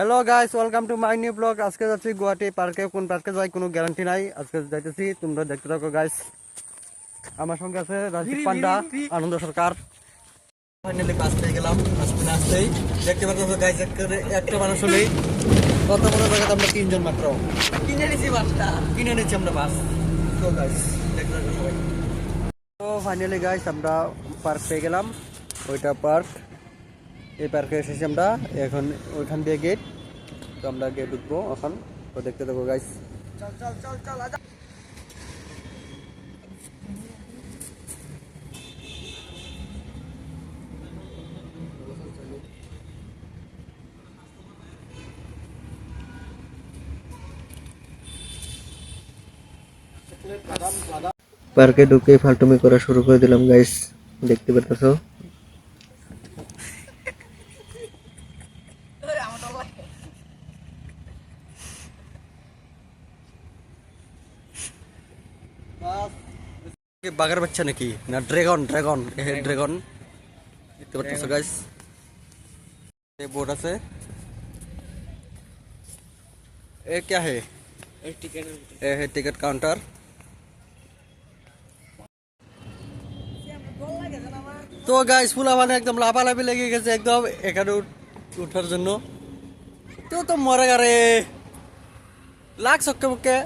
Hello guys, welcome to my new blog. আজকে যাচ্ছি গুয়াহাটি পার্কে। কোন পার্কে যাই কোনো গ্যারান্টি নাই। আজকে যাইতেছি, তোমরা দেখতে থাকো গাইস। আমার সঙ্গে আছে রাজীব পান্ডা, আনন্দ সরকার। ফাইনালি বাস পেয়ে গেলাম। বাস পেয়ে আসতেই দেখতে পাচ্ছ গাইস, একটা মানুষ হলেই কত বড় জায়গাতে আমরা তিনজন মাত্র কিনে নিচ্ছি আমরা বাস। তো গাইস দেখতে থাকো সবাই। তো ফাইনালি গাইস আমরা পার্ক পেয়ে গেলাম। ওইটা পার্ক, এই পার্কে এসেছি আমরা। এখন ওইখান দিয়ে গেট, তো আমরা গেট ঢুকবো এখন। তো দেখতে থাকো গাইস। চল চল চল চল আজা। পার্কে ঢুকে ফালতুমি করা শুরু করে দিলাম গাইস, দেখতে পারতেছো। বাঘের বাচ্চা নাকি না ড্রাগন? ড্রাগন দেখতে পাচ্ছ গাইস। ये बोर्ड আছে। ये क्या है? ये है टिकट काउंटर। তো গাইস ফুলা মানে একদম লাফালাফি লেগে গেছে একদম এখানে উঠার জন্য। তো মরে গারে লাগ সক্কে মুখে।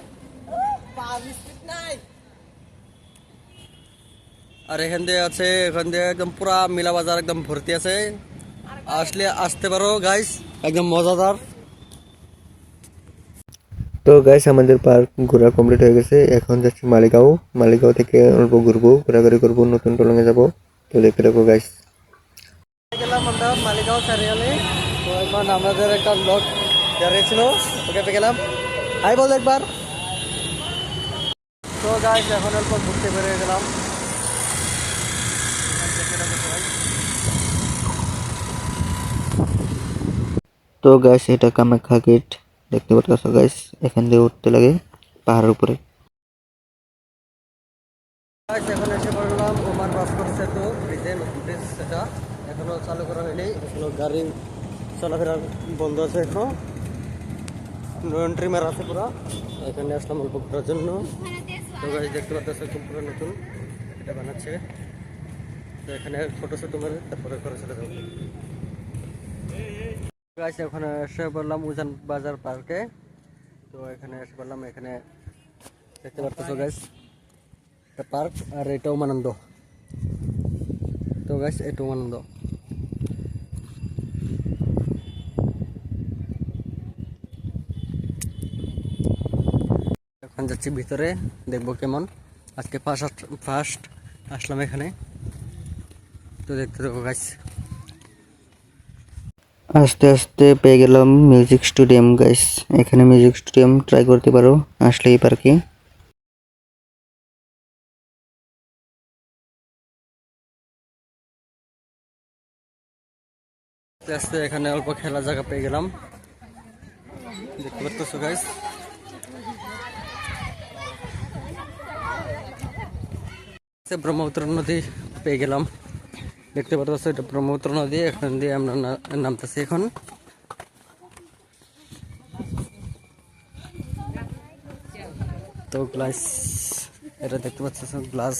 আর এখান দিয়ে আছে, এখান দিয়ে একদম পুরা মিলা বাজার একদম ভর্তি আছে। আসলে আসতে পারো গাইস, একদম মজাদার। তো গাইস আমাদের পার্ক ঘোরা কমপ্লিট হয়ে গেছে। এখন যাচ্ছি মালিগাঁও। মালিগাঁও থেকে অল্প ঘুরবো, ঘোরাঘুরি করবো, নতুন টলঙে যাবো। তো দেখতে থাকো গাইস। গেলাম আমরা মালিগাঁও চারিয়ালে। তো এখন আমাদের একটা লোক দাঁড়িয়েছিল, ওকে পেয়ে গেলাম। হাই বল একবার। তো গাইস এখন অল্প ঘুরতে বেরিয়ে গেলাম। তো গাইস এটা কামাখ্যা গেট, দেখতে পাচ্ছ গাইস। এখান দিয়ে উঠতে লাগে পাহাড়ের উপরে। এখন এসে পড়লাম ওমান ভাস্কর সেতু ব্রিজে, নতুন ব্রিজ সেটা এখনো চালু করা হয়নি। এখনো গাড়ি চলাফেরা বন্ধ আছে এখনো, ট্রিমার আছে পুরা। এখানে আসলাম অল্প ঘোরার জন্য। তো গাইস দেখতে পাচ্ছ খুব পুরো নতুন এটা বানাচ্ছে। তো এখানে ফটো শুট মারে তারপরে ঘরে চলে যাবো গাইস। ওখানে এসে বললাম উজান বাজার পার্কে। তো এখানে এসে বললাম, এখানে দেখতে পাচ্ছ গাইস এটা পার্ক, আর এটা উমানন্দ। তো গাইস এটা উমানন্দ। এখন যাচ্ছি ভিতরে, দেখবো কেমন। আজকে ফার্স্ট আসলাম এখানে, তো দেখতে থাকো গাইস। আস্তে আস্তে পেয়ে গেলাম মিউজিক স্টুডিয়াম গাইস। এখানে মিউজিক স্টুডিয়াম ট্রাই করতে পারো আসলে এই পার্কে। আস্তে আস্তে এখানে অল্প খেলার জায়গা পেয়ে গেলাম, দেখতে পাচ্ছ গাইস। ব্রহ্মপুত্র নদী পেয়ে গেলাম, দেখতে পাচ্ছ এটা ব্রহ্মপুত্র নদী। এখান দিয়ে আমরা নামতেছি এখন। তো গ্লাস এটা দেখতে পাচ্ছ গ্লাস।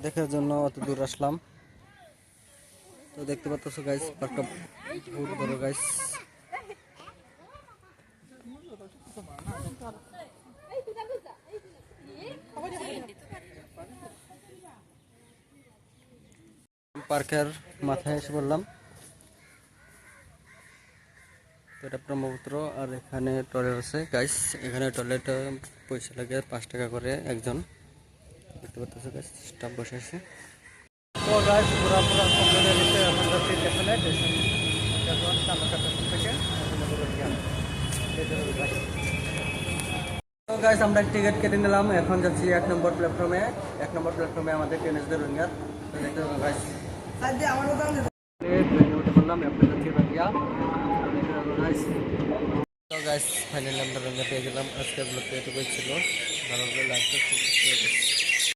দেখার জন্য অত দূর আসলাম। তো দেখতে পাচ্ছ গাইস পার্কটা বহুত বড় গাইস। পার্কের মাথায় এসে বললাম। তো এটা ব্রহ্মপুত্র, আর এখানে টয়লেট আছে গাইস। এখানে টয়লেট পয়সা লাগে 5 টাকা করে একজন। দেখতে পাচ্ছ গাইস স্টাফ বসে আছে। তো গাইস পুরা কমপ্লিট হয়ে গেছে। এখন যাচ্ছি স্টেশনে, তো গাইস আমরা টিকিট কেটে নিলাম। এখন যাচ্ছি 1 নম্বর প্ল্যাটফর্মে। 1 নম্বর প্ল্যাটফর্মে আমাদের ট্রেন আসবে রোহিঙ্গার। তো দেখতে পাবো গাইস। ট্রেনে উঠে পড়লাম, এখন যাচ্ছি রোহিঙ্গা। তো গাইস ফাইনালি আমরা রঙে পেয়ে গেলাম। আজকের ব্লগটা এটুকুই ছিল, ভালো লাগলে লাইক